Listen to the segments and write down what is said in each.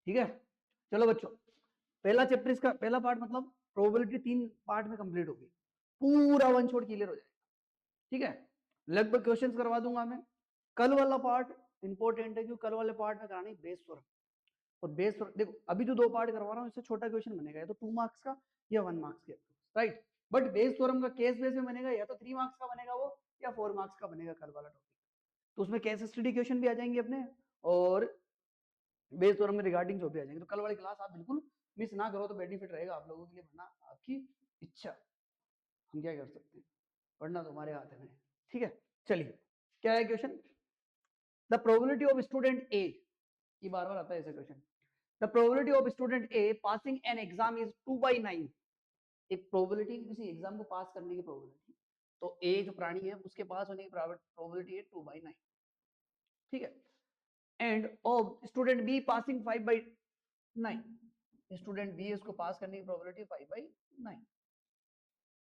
ठीक है, चलो बच्चों, पहला चैप्टर इसका पहला पार्ट मतलब प्रोबेबिलिटी 3 पार्ट में कंप्लीट होगी, पूरा वन शॉट क्लियर हो जाएगा। ठीक है, लगभग क्वेश्चंस करवा दूंगा मैं। कल वाला पार्ट इंपॉर्टेंट है, क्योंकि कल वाले पार्ट में करानी बेस थ्योरम, और बेस थ्योरम देखो अभी जो 2 पार्ट करवा रहा हूँ इससे छोटा क्वेश्चन बनेगा, या तो 2 मार्क्स का या 1 मार्क्स के, राइट। बट बेस थ्योरम का केस बेस में बनेगा, या तो 3 मार्क्स का बनेगा वो, या 4 मार्क्स का बनेगा कल वाला टॉपिक। तो उसमें केस स्टडी क्वेश्चन भी आ जाएंगे अपने, और बेस थ्योरम में रिगार्डिंग जो भी आ जाएंगे। तो कल वाली क्लास आप बिल्कुल मिस ना करो, तो बेनिफिट रहेगा आप लोगों के लिए, वरना आपकी इच्छा, हम क्या कर सकते हैं, पढ़ना तो हमारे हाथ में। ठीक है, चलिए क्या है question, the probability of student A, ये बार बार आता है ऐसे question, the probability of student A passing an exam is 2/9। एक प्रोबेबिलिटी, किसी एग्जाम को पास करने की प्रोबेबिलिटी, तो ए जो प्राणी है उसके पास होने की प्रोबेबिलिटी है 2/9। ठीक है, and of student B passing 5/9, student B इसको पास करने की probability 5/9।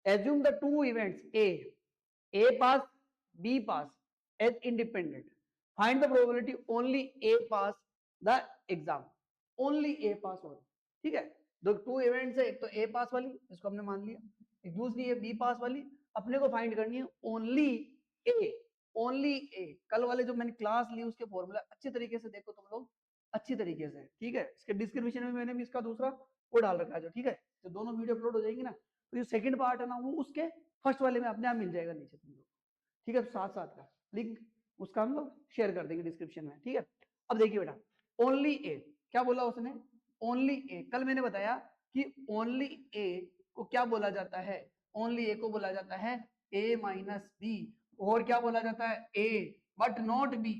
Assume the two events A pass B pass as independent, find the probability only A pass the exam, only A pass हो। ठीक है, दो 2 इवेंट्स है, एक तो ए पास वाली इसको हमने मान लिया, एक दूसरी है बी पास वाली, अपने को फाइंड करनी है ओनली ए, ओनली ए। कल वाले जो मैंने क्लास ली उसके फॉर्मूला अच्छी तरीके से देखो तुम लोग, अच्छी तरीके से। ठीक है, इसके डिस्क्रिप्शन में मैंने भी इसका दूसरा वो डाल रखा है जो, ठीक है, जो दोनों वीडियो अपलोड हो जाएगी ना, तो जो सेकंड पार्ट है ना वो उसके फर्स्ट वाले में अपने आप मिल जाएगा नीचे तुम लोग। ठीक है, साथ साथ का लिंक उसका हम लोग शेयर कर देंगे डिस्क्रिप्शन में। ठीक है, अब देखिए बेटा, ओनली ए क्या बोला उसने, ओनली ए, कल मैंने बताया कि ओनली ए को क्या बोला जाता है, ओनली ए को बोला जाता है ए माइनस बी, और क्या बोला जाता है ए बट नॉट बी,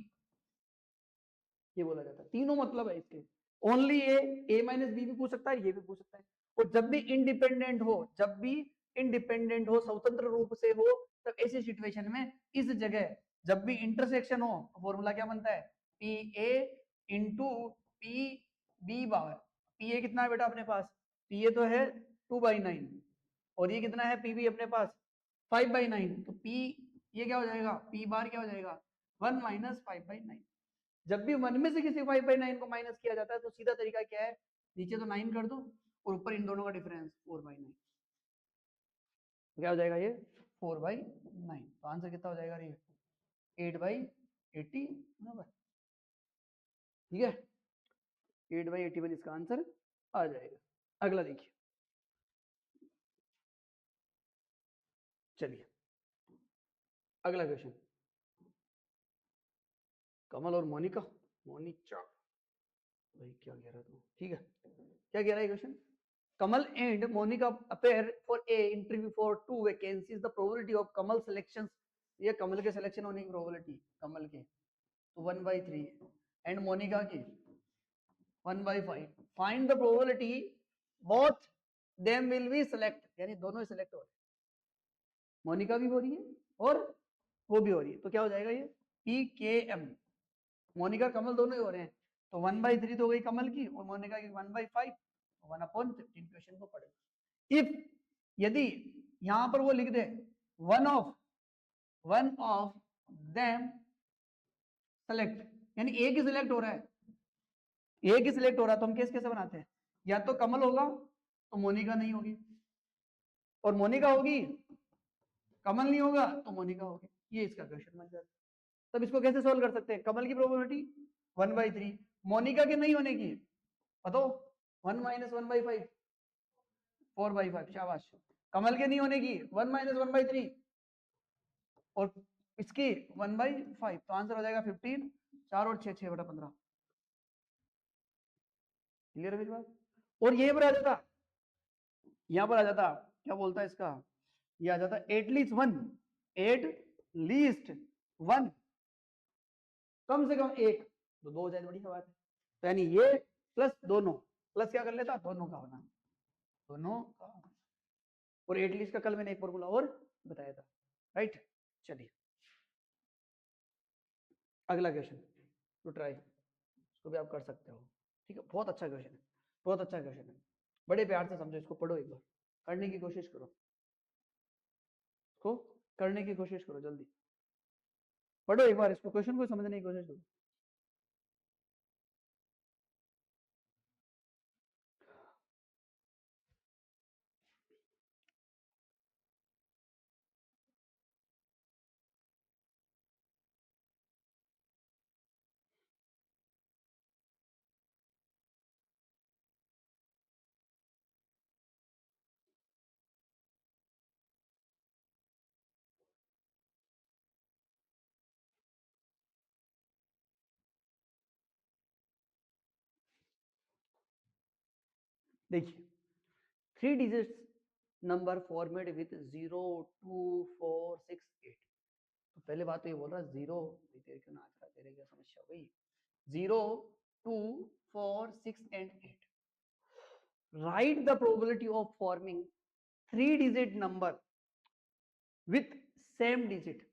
ये बोला जाता है। तीनों मतलब है इसके, ओनली ए माइनस बी भी पूछ सकता है, ये भी पूछ सकता है। और जब भी इंडिपेंडेंट हो, जब भी इंडिपेंडेंट हो, स्वतंत्र रूप से हो, तब ऐसी सिचुएशन में इस जगह जब भी इंटरसेक्शन हो, फॉर्मूला क्या बनता है, P A into P B bar. P A कितना है बेटा अपने पास, पी ए तो है 2/9, और ये कितना है पी बी अपने पास 5/9, तो पी ये क्या हो जाएगा, पी बार क्या हो जाएगा 1 माइनस 5/9। जब भी 1 में से किसी 5/9 को माइनस किया जाता है तो सीधा तरीका क्या है, नीचे तो 9 कर दो और ऊपर इन दोनों का डिफरेंस 4/9, क्या हो जाएगा ये 4/9। तो आंसर कितना हो जाएगा ये 8/81। ठीक है, 8/81 इसका आंसर आ जाएगा। अगला देखिए, चलिए अगला क्वेश्चन, कमल और मोनिका, मोनिका भाई क्या कह रहा तू, ठीक है, क्या कह रहा है question, Kamal and Monica appear for a interview for 2 vacancies. The probability of Kamal selections, ये कमल के सिलेक्शन होने की प्रोबेबिलिटी, कमल के तो 1/3 एंड मोनिका की 1/5। Find the probability both them will be select, यानी दोनों सिलेक्ट हो रहे हैं, मोनिका भी हो रही है और वो भी हो रही है, तो क्या हो जाएगा ये पी के एम, मोनिका कमल दोनों ही हो रहे हैं, तो 1/3 तो हो गई कमल की और मोनिका की 1/5, 1/15 क्वेश्चन को पढ़ेगा। इफ यदि यहां पर वो लिख दे वन ऑफ देम सेलेक्ट, यानी एक ही सिलेक्ट हो रहा है, एक ही सिलेक्ट हो रहा है, तो हम केस कैसे बनाते हैं, या तो कमल होगा तो मोनिका नहीं होगी, और मोनिका होगी कमल नहीं होगा तो मोनिका होगी, ये इसका क्वेश्चन बन जाता है। तब इसको कैसे सोल्व कर सकते हैं, कमल की प्रोबेबिलिटी 1/3, मोनिका के नहीं होने की बताओ 1 माइनस 1/5, 4/5, शाबाश। कमल के नहीं होने की 1 माइनस 1/3 और इसकी 1/5, तो आंसर हो जाएगा 15, 4 और 6, 6/15। क्लियर है मेरी बात, और ये पर आ जाता, यहां पर आ जाता, क्या बोलता है इसका, ये आ जाता at least one, at least one, कम से कम एक, तो 2 हो जाए, बड़ी बात है। तो यानी ये प्लस दोनों, प्लस क्या कर लेता, दोनों का होना, दोनों का, और एटलीस्ट का कल मैंने एक फॉर्मूला और बताया था, राइट। चलिए अगला क्वेश्चन टू ट्राई, इसको भी आप कर सकते हो। ठीक है, बहुत अच्छा क्वेश्चन है, बहुत अच्छा क्वेश्चन है, बड़े प्यार से समझो इसको, पढ़ो एक बार, करने की कोशिश करो, इसको करने की कोशिश करो, जल्दी पढ़ो एक बार इसको, क्वेश्चन को समझने की कोशिश करो। देखिए 3 डिजिट्स नंबर फॉर्मेट विथ 0 2 4 6 8। तो पहले बात तो ये बोल रहा है 0, तेरे क्यों नाच रहा, तेरे क्या समस्या हुई, 0 2 4 6 and 8। Right the probability of forming 3 digit number with same digit,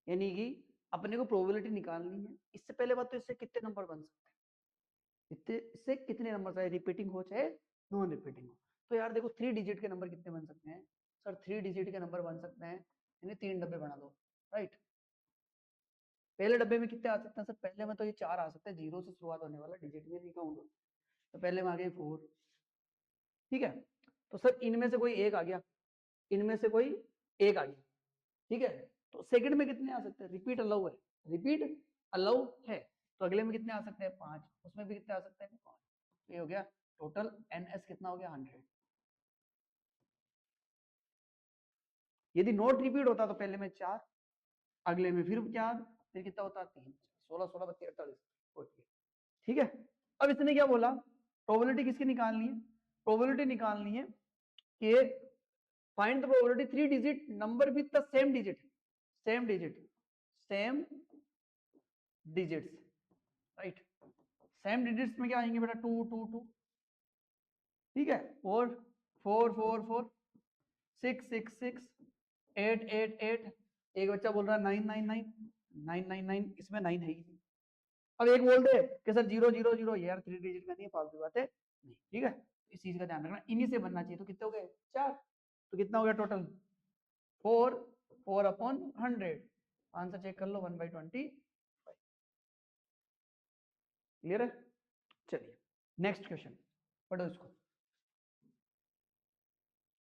यानी कि अपने को प्रोबेबिलिटी निकालनी है। इससे पहले बात तो इससे कितने नंबर बन सकते हैं, इससे कितने नंबर, चाहे रिपीटिंग हो चाहे नॉन रिपीटिंग हो। तो यार देखो 3 डिजिट के नंबर कितने बन सकते हैं सर, 3 डिजिट के नंबर बन सकते हैं, यानी 3 डब्बे बना दो, राइट। पहले डब्बे में कितने आ सकते हैं सर, पहले में तो ये 4 आ सकते हैं, 0 से शुरुआत होने वाला डिजिट में नहीं काउंट, तो पहले में आ गए 4, ठीक है। तो सर इनमें से कोई एक आ गया, इनमें से कोई एक आ गया, ठीक है। तो सेकंड में कितने आ सकते हैं, रिपीट अलाउ है, रिपीट अलाउ है, तो अगले में कितने आ सकते हैं 5, उसमें भी कितने आ सकते हैं 5। ये हो गया टोटल एनएस कितना हो गया 100। यदि नोट रिपीट होता तो पहले में 4, अगले में फिर 4, फिर कितना होता 3, 16 16 32 48, ठीक है। अब इसने क्या बोला, प्रोबेबिलिटी किसकी निकालनी है, प्रोबेबिलिटी निकालनी है कि find the probability 3 digit number with the same digit, same digit, same digits, right. Same digits में क्या आएंगे बेटा 2 2 2, ठीक है, और 4 4 4 6 6 6 8 8 8, एक बच्चा बोल रहा है 9 9 9 9 9 9, इसमें 9 है ही नहीं। अब एक बोल दे कि सर 0 0 0, यार 3 डिजिट का नहीं है, फालतू बात है नहीं, ठीक है। इस चीज का ध्यान रखना, इन्हीं से बनना चाहिए। तो कितने हो गए 4, तो कितना हो गया टोटल 4, 4 अपॉन 100, आंसर चेक कर लो 1/20। क्लियर है, चलिए नेक्स्ट क्वेश्चन पढ़ो, इसको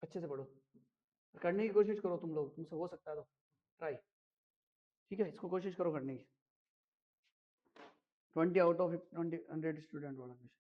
अच्छे से पढ़ो, करने की कोशिश करो तुम लोग, तुमसे हो सकता है तो ट्राई, ठीक है, इसको कोशिश करो करने की। 20 आउट ऑफ 100 स्टूडेंट वाला क्वेश्चन।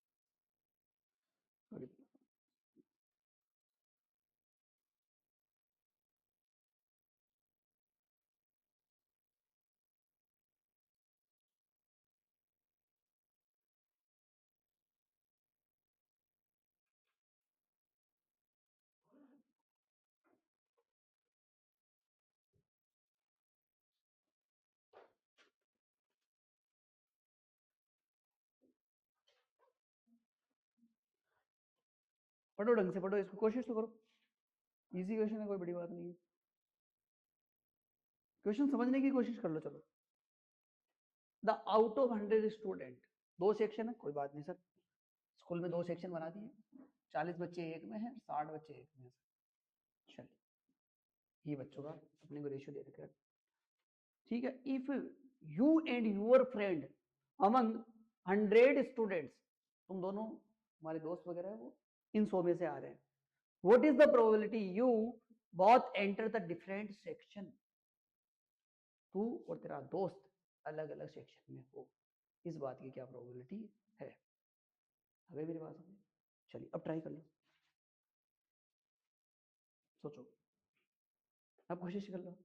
पढ़ो ढंग से पढ़ो, इसको कोशिश तो करो, इजी क्वेश्चन है, कोई बड़ी बात नहीं है, क्वेश्चन समझने की कोशिश कर लो। चलो, the out of 100 student, 2 section है, कोई बात नहीं सर, स्कूल में 2 सेक्शन बना दिए, 40 बच्चे एक में है, 60 बच्चे एक में है, चलिए ये बच्चों का अपने को रेशियो दे रखा है, ठीक है। If you and your friend among 100 students, तुम दोनों हमारे दोस्त वगैरह है वो इन 100 में से आ रहे हैं, what is the probability you both enter the different section, तू और तेरा दोस्त अलग अलग सेक्शन में हो, इस बात की क्या प्रोबेबिलिटी है, अभी मेरी बात समझ, चलिए अब ट्राई कर लो, सोचो, अब कोशिश कर लो।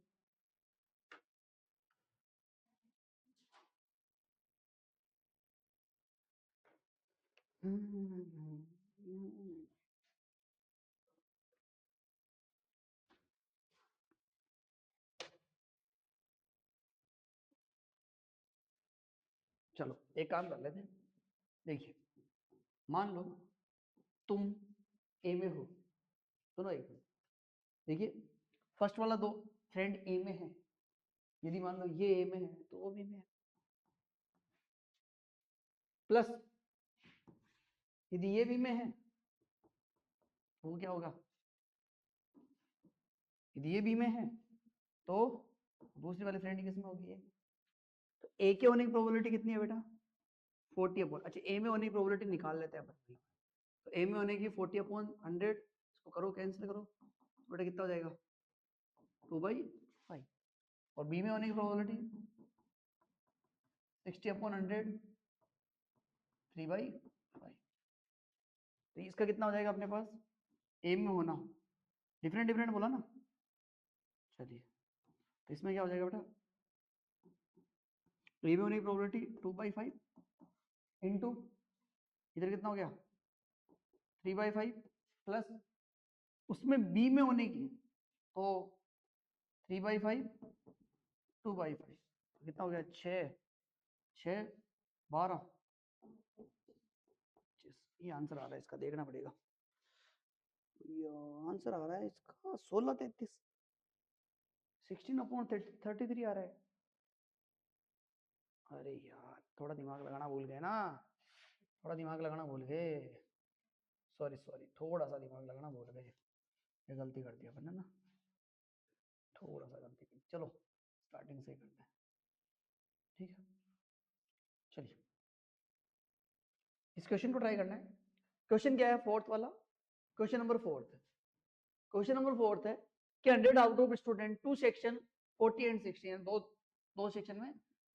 चलो एक काम कर लेते हैं, देखिए मान लो तुम ए में हो, सुनो एक मिनट, देखिए फर्स्ट वाला दो फ्रेंड ए में है, यदि मान लो ये ए में है तो वो बी में है, प्लस यदि ये बी में है तो वो क्या होगा, यदि ये बी में है तो दूसरी वाली फ्रेंड किस में होगी, ए। तो ए के होने की प्रोबेबिलिटी कितनी है बेटा 40 अपॉन, अच्छा ए में होने की प्रोबेबिलिटी निकाल लेते हैं अपन, तो ए में होने की 40 अपॉन 100, इसको करो कैंसिल करो, बेटा कितना हो जाएगा 2/5, और बी में होने की प्रोबेबिलिटी 60 अपॉन 100, 3/5, तो इसका कितना हो जाएगा अपने पास, ए में होना, डिफरेंट डिफरेंट बोला ना, चलिए तो इसमें क्या हो जाएगा बेटा, ए में होने की प्रोबेबिलिटी 2/5 इंटू इधर कितना हो गया 3/5 प्लस उसमें बी में होने की तो 3/5 2/5 कितना हो गया 6 6 12 ये आंसर आ रहा है इसका, देखना पड़ेगा। ये आंसर आ रहा है इसका 16 33 16/33 आ रहा है। अरे यार थोड़ा दिमाग लगाना भूल गए ना, थोड़ा दिमाग लगाना भूल गए, सॉरी सॉरी, थोड़ा सा दिमाग लगाना भूल गए, ये गलती कर दिया अपन ने ना, थोड़ा सा गलती की। चलो स्टार्टिंग से ही करते हैं, ठीक है। चलिए इस क्वेश्चन को ट्राई करना है। क्वेश्चन क्या है फोर्थ वाला, क्वेश्चन नंबर फोर्थ है कि 100 out of student two section 40 and 60, दो सेक्शन में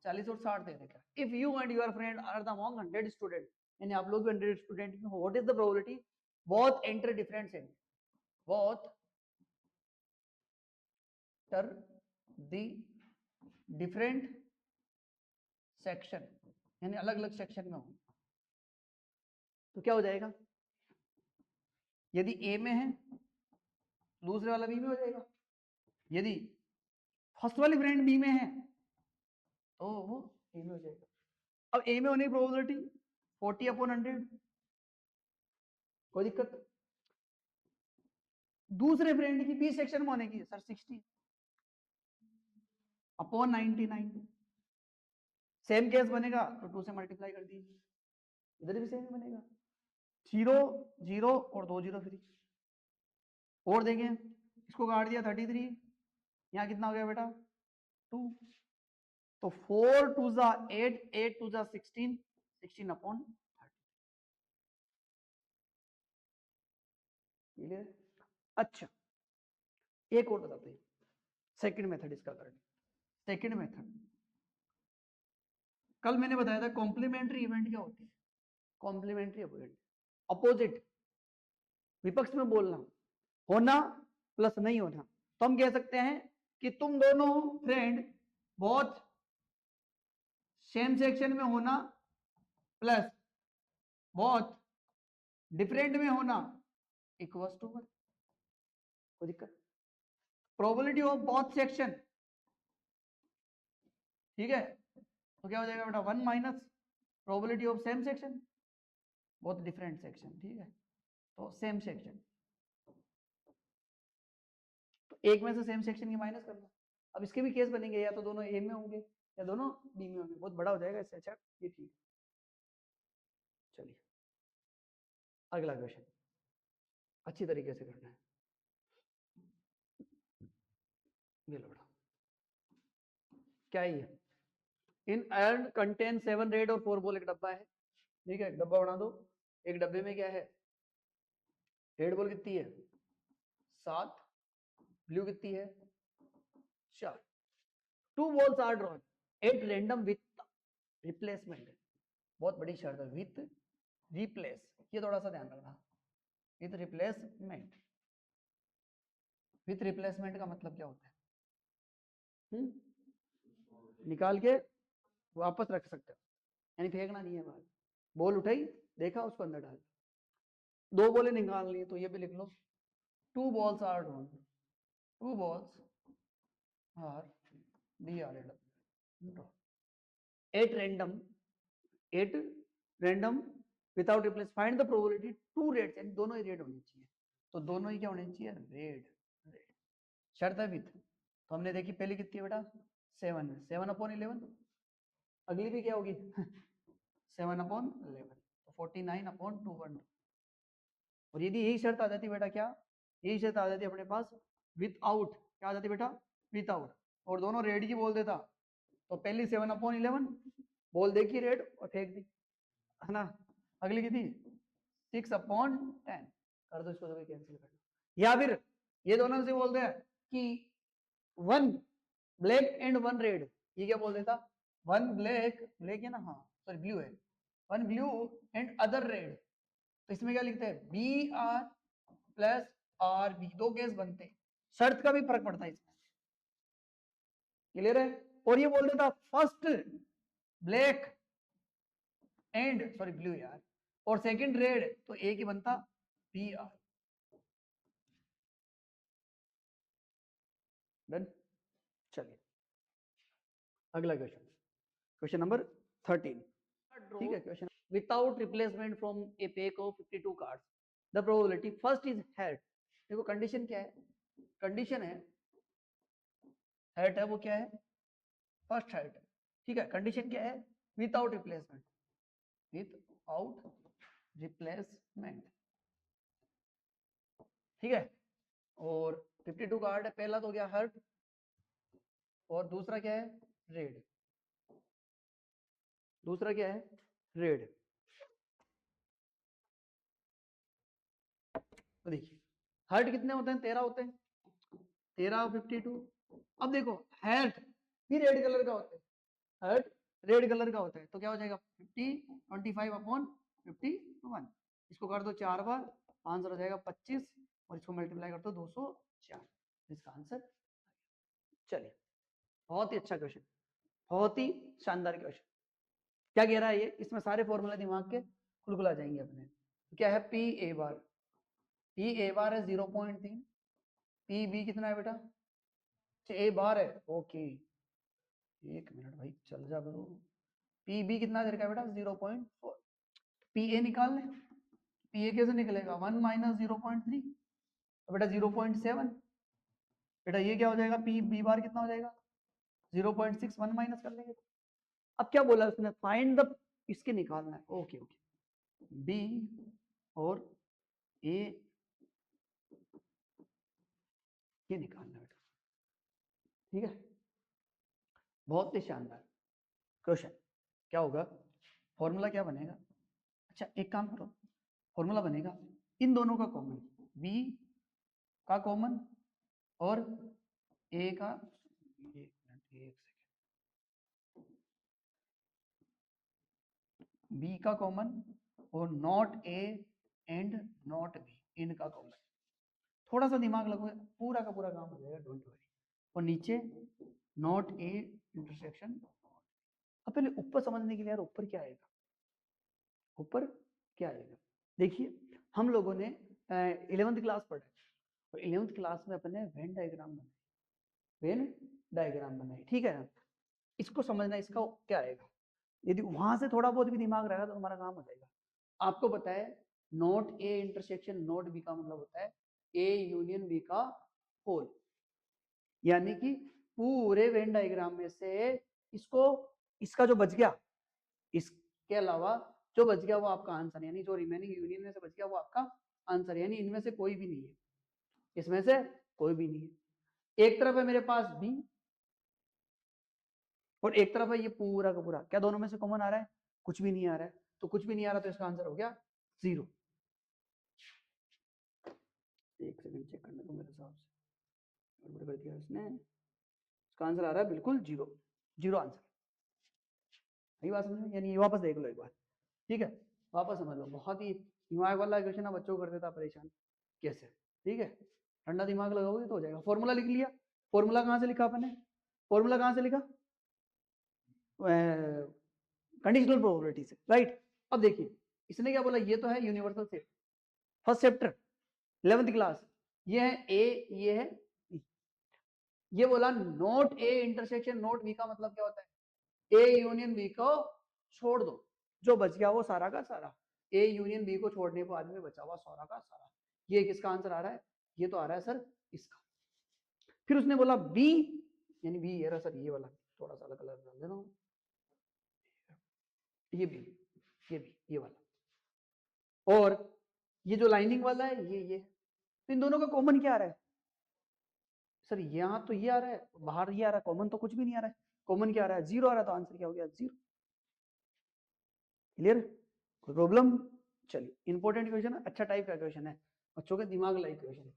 40 और 60 दे रखा है। If you and your friend are the among 100 student, यानी आप लोग 100 स्टूडेंट में, what is the probability both enter different section, both enter the different section, यानी अलग अलग सेक्शन में हो, तो क्या हो जाएगा, यदि ए में है दूसरे वाला बी में हो जाएगा, यदि फर्स्ट वाली फ्रेंड बी में है तो वो ए में हो जाएगा। अब ए में होने की प्रोबेबिलिटी 40/100, कोई दिक्कत। दूसरे फ्रेंड की बी सेक्शन में होने की सर 60/99, सेम केस बनेगा तो 2 से मल्टीप्लाई कर दीजिए, इधर भी सेम ही बनेगा, 0 0 और 2 0 फ्री। और देखें इसको काट दिया 33, यहाँ कितना हो गया बेटा 2, तो 4 2 जा 8 8 2 जा 16 16/30। क्लियर? अच्छा एक और बताते हैं, सेकंड मेथड इसका करना। सेकंड मेथड कल मैंने बताया था कॉम्प्लीमेंट्री इवेंट क्या होती है, कॉम्प्लीमेंट्री इवेंट अपोजिट, विपक्ष में बोलना, होना प्लस नहीं होना। तो हम कह सकते हैं कि तुम दोनों फ्रेंड बहुत सेम सेक्शन में होना प्लस बहुत डिफरेंट में होना इक्वल्स टू 1, कोई दिक्कत। प्रोबेबिलिटी ऑफ बोथ सेक्शन, ठीक है, तो क्या हो जाएगा बेटा 1 minus probability of same section, बहुत डिफरेंट सेक्शन, ठीक है, तो सेम सेक्शन, तो एक में से सेम सेक्शन की माइनस करना। अब इसके भी केस बनेंगे, या तो दोनों ए में होंगे या दोनों बी में होंगे, बहुत बड़ा हो जाएगा इससे अच्छा ये ठीक। चलिए अगला क्वेश्चन अच्छी तरीके से करना है, ये लो क्या है ये, इन अर्न कंटेन 7 रेड और 4 बॉल, एक डब्बा है, ठीक है, डब्बा बना दो, एक डब्बे में क्या है, रेड बॉल कितनी है 7, ब्लू कितनी है 4, 2 balls are drawn at random with replacement, बहुत बड़ी शर्त है, विथ रिप्लेस, ये थोड़ा सा ध्यान रखना, विथ रिप्लेसमेंट, विथ रिप्लेसमेंट का मतलब क्या होता है, निकाल के वापस रख सकते हो, यानी फेंकना नहीं है बाहर, बॉल उठाई देखा उसको अंदर डाल, 2 बॉलें निकालनी है तो ये भी लिख लो, 2 balls are drawn, 2 balls are drawn at random without replace, find the probability 2 reds, यानी दोनों ही रेड होनी चाहिए, तो दोनों ही क्या होने चाहिए रेड, शर्त है विथ, तो हमने देखी पहली कितनी है बेटा 7 7/11, अगली भी क्या होगी 7/11, तो 49/212, और यदि यही शर्त आ जाती बेटा, क्या यही शर्त आ जाती अपने पास विदाउट, क्या आ जाती बेटा विदाउट, और दोनों रेड की बोल देता, तो पहली 7/11 बोल देखी रेड और फेंक दी, है ना, अगली की थी 6/10, कर दो इसको, तो कैंसिल कर दो, या फिर ये दोनों से बोलते हैं कि 1 ब्लैक एंड 1 रेड, ये क्या बोल देता 1 ब्लैक, ब्लैक है ना, हाँ सॉरी ब्लू है, 1 ब्लू एंड अदर रेड, तो इसमें क्या लिखते हैं B R plus R B, 2 case बनते हैं, शर्त का भी फर्क पड़ता है इसमें, क्लियर है। और ये बोल देता first black and sorry blue यार, और सेकंड रेड, तो एक ही बनता पी आर। डन। चलिए अगला क्वेश्चन, क्वेश्चन नंबर 13। ठीक है, question without replacement from A pack of 52 cards the probability first is head. देखो कंडीशन क्या है, कंडीशन है हेड है, वो क्या है, फर्स्ट हेड है। ठीक है, कंडीशन क्या है, विदाउट रिप्लेसमेंट, विदाउट रिप्लेसमेंट। ठीक है, और 52 कार्ड है, पहला तो गया हर्ट और दूसरा क्या है रेड, दूसरा क्या है रेड। तो देखिए हर्ट कितने होते हैं, 13 होते हैं, 13 52। अब देखो हर्ट भी रेड कलर का होता है, हर्ट रेड कलर का होता है, तो क्या हो जाएगा 50 25 अपॉन 51। इसको कर दो 4 बार, आंसर हो जाएगा 25 और इसको मल्टीप्लाई कर दो 204, इसका आंसर। चलिए बहुत ही अच्छा क्वेश्चन, बहुत ही शानदार क्वेश्चन। क्या कह रहा है ये, इसमें सारे फॉर्मूला दिमाग के खुल आ जाएंगे अपने। क्या है पी ए बार, पी ए बार है 0.3, पी बी कितना है बेटा, ए बार है, ओके एक मिनट भाई चल जा करो। पी बी कितना दे रखा है बेटा 0.4, पी ए निकाल ले, पी ए कैसे निकलेगा 1 माइनस 0.3, तो बेटा 0.7, बेटा ये क्या हो जाएगा पी बी बार कितना हो जाएगा 0.6, 1 माइनस कर लेंगे। अब क्या बोला उसने, फाइंड द, इसके निकालना है, ओके ओके, बी और ए ये निकालना है बेटा। ठीक है, बहुत ही शानदार क्वेश्चन। क्या होगा, फॉर्मूला क्या बनेगा, अच्छा एक काम करो, फॉर्मूला बनेगा इन दोनों का कॉमन, बी का कॉमन और ए का, एक सेकेंड, बी का कॉमन और not A and not be, इनका कॉमन। थोड़ा सा दिमाग लगो, पूरा का पूरा काम हो जाएगा, डोंट वरी। और नीचे नॉट ए इंटरसेक्शन। अब पहले ऊपर समझने के लिए यार, ऊपर क्या आएगा, ऊपर क्या आएगा, देखिए हम लोगों ने 11th क्लास पढ़ा है और 11th क्लास में अपने वेन डायग्राम बनाए, वेन डायग्राम बनाए, ठीक है ना। इसको समझना, इसका क्या आएगा, यदि वहां से थोड़ा बहुत भी दिमाग रहेगा तो हमारा काम हो जाएगा। आपको पता है not A intersection not B का मतलब होता है ए यूनियन बी का होल, यानी कि पूरे वेन डायग्राम में से इसको, इसका जो बच गया, इसके अलावा जो बच गया वो आपका आंसर, यानी जो रिमेनिंग यूनियन में से बच गया वो आपका आंसर, यानी इनमें से कोई भी नहीं है, इसमें से कोई भी नहीं है। एक तरफ है मेरे पास बी और एक तरफ है ये पूरा का पूरा, क्या दोनों में से कॉमन आ रहा है, कुछ भी नहीं आ रहा है, तो कुछ भी नहीं आ रहा तो इसका आंसर हो गया 0। एक सेकंड चेक करने दो, मेरे हिसाब से गड़बड़ कर दिया इसने, इसका आंसर आ रहा है बिल्कुल 0, 0 आंसर। यही बात समझ में, यानी ये वापस देख लो एक बार, ठीक है वापस समझ लो, बहुत ही दिमाग वाला क्वेश्चन है, बच्चों को कर देता परेशान कैसे, ठीक है ठंडा दिमाग लगाओगे तो हो जाएगा। फॉर्मूला लिख लिया, फॉर्मूला कहाँ से लिखा अपने, फॉर्मूला कहाँ से लिखा, कंडीशनल प्रोबेबिलिटी से, राइट। अब देखिए इसने क्या बोला, ये तो है universal set, first chapter 11th class, ये है ए, ये है बी। ये बोला not A intersection not B का मतलब क्या होता है, ए यूनियन बी को छोड़ दो, जो बच गया वो सारा का सारा, ए यूनियन बी को छोड़ने के बाद में बचा हुआ सारा का सारा। ये किसका आंसर आ रहा है, ये तो आ रहा है सर इसका। फिर उसने बोला बी, यानी बी ये रहा सर, ये वाला थोड़ा सा अलग कलर डाल देना, ये बी, ये बी, ये वाला, और ये जो लाइनिंग वाला है ये, तो इन दोनों का कॉमन क्या आ रहा है सर, यहाँ तो ये आ रहा है, बाहर ये आ रहा है, कॉमन तो कुछ भी नहीं आ रहा है, कॉमन क्या आ रहा है 0 आ रहा है, तो आंसर क्या हो गया 0। क्लियर, कोई प्रॉब्लम। चलिए इंपॉर्टेंट क्वेश्चन है, अच्छा टाइप का क्वेश्चन है, बच्चों के दिमाग लाइक क्वेश्चन है।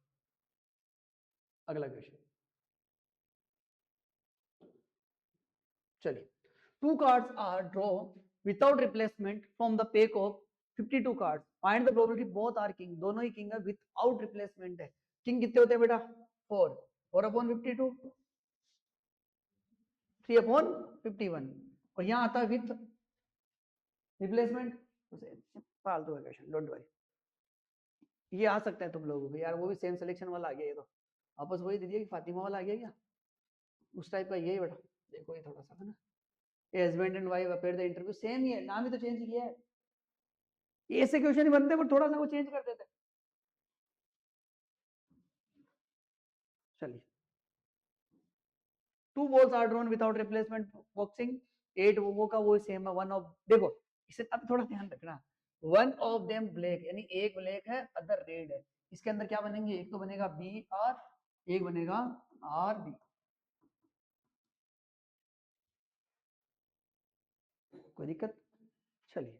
अगला क्वेश्चन, चलिए 2 cards are draw without replacement from the pack of 52 cards, find the probability both are king. दोनों ही किंग है, विदाउट रिप्लेसमेंट है। किंग कितने होते हैं बेटा 4, 4 अपॉन 52, 3 अपॉन 51, और यहाँ आता है विथ रिप्लेसमेंट, फालतू का क्वेश्चन, डोंट वरी। ये आ सकता है तुम लोगों को यार, वो भी सेम सिलेक्शन वाला आ गया, ये तो आपस वही दे दिया कि फातिमा वाला आ गया क्या, उस टाइप का यही बेटा। देखो ये थोड़ा सा है ना, ये husband and wife appear the interview, same ही है, नाम ही तो चेंज किया है। ऐसे क्वेश्चन ही बनते पर थोड़ा सा वो चेंज कर देते। चलिए, 2 balls are drawn without replacement boxing, 8 वो का वो सेम है, वन ऑफ, देखो इसे अब थोड़ा ध्यान रखना, वन ऑफ देम ब्लैक, यानी एक ब्लैक है अदर रेड है, इसके अंदर क्या बनेंगे, एक तो बनेगा बी आर, एक बनेगा आर बी। कोई दिक्कत? चलिए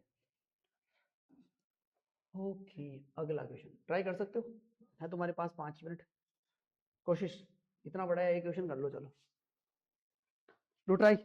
ओके, अगला क्वेश्चन ट्राई कर सकते हो, है तुम्हारे पास 5 मिनट, कोशिश, इतना बड़ा है, एक क्वेश्चन कर लो, चलो डू ट्राई।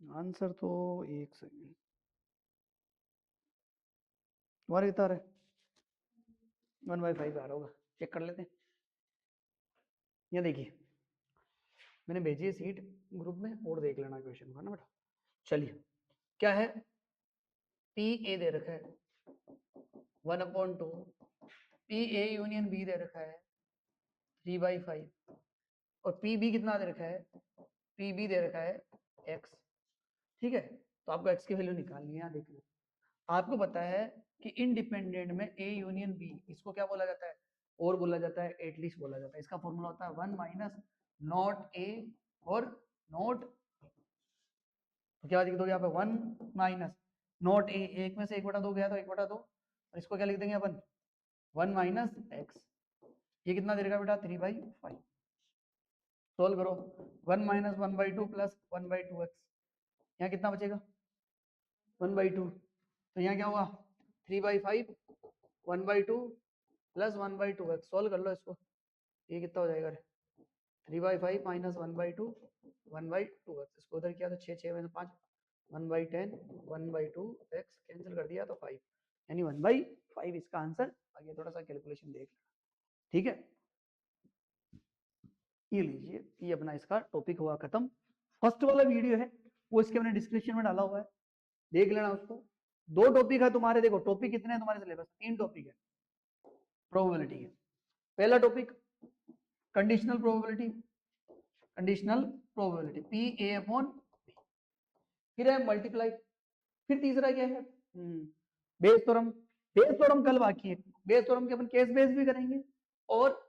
आंसर तो एक सेकेंड, तुम्हारे कितना है, 1/5 आ रहा होगा, चेक कर लेते हैं। ये देखिए मैंने भेजी है सीट ग्रुप में, और देख लेना क्वेश्चन को, है ना बेटा। चलिए क्या है, पी ए दे रखा है 1/2, पी ए यूनियन बी दे रखा है 3/5, और पी बी कितना दे रखा है, पी बी दे रखा है एक्स, ठीक है। तो आपको एक्स की वैल्यू निकालनी है, यहाँ देख लो, आपको पता है कि इंडिपेंडेंट में ए यूनियन बी, इसको क्या बोला जाता है, और बोला जाता है एटलीस्ट बोला जाता है, इसका फॉर्मूला होता है 1 माइनस नॉट ए और नॉट, तो क्या लिख दोगे यहाँ पे 1 माइनस नॉट ए, एक में से 1/2 गया तो 1/2, और इसको क्या लिख देंगे अपन 1 माइनस एक्स, ये कितना दे देगा बेटा 3/5, सोल्व करो, 1 माइनस 1/2 प्लस 1/2x, यहाँ कितना बचेगा 1/2, तो यहाँ क्या हुआ 3/5 1/2 प्लस 1/2x, सोल्व कर लो इसको, ये कितना हो जाएगा 3/5 माइनस 1/2 1/2x, इसको उधर किया तो 6 6 में 5, 1/10 1/2x कैंसिल कर दिया तो 5, यानी 1/5 इसका आंसर आ गया। थोड़ा सा कैलकुलेशन देख लेना, ठीक है। ये लीजिए, ये अपना इसका टॉपिक हुआ खत्म। फर्स्ट वाला वीडियो है वो इसके मैंने डिस्क्रिप्शन में डाला हुआ है, देख लेना उसको। 2 टॉपिक है तुम्हारे, देखो टॉपिक कितने हैं तुम्हारे सिलेबस, 3 टॉपिक है प्रोबेबिलिटी के। पहला topic conditional probability, conditional probability P A upon, फिर है मल्टीप्लाई, फिर तीसरा क्या है बेस थ्योरम। बेस थ्योरम कल बाकी है, बेस थ्योरम के अपन केस बेस भी करेंगे और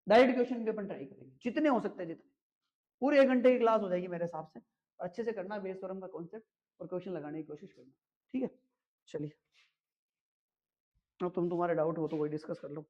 डायरेक्ट क्वेश्चन भी अपन ट्राई करेंगे, जितने हो सकते हैं जितने, पूरे 1 घंटे की क्लास हो जाएगी मेरे हिसाब से। अच्छे से करना बेस थ्योरम का कॉन्सेप्ट और क्वेश्चन लगाने की कोशिश करना, ठीक है। चलिए अब तुम्हारे डाउट हो तो वही डिस्कस कर लो।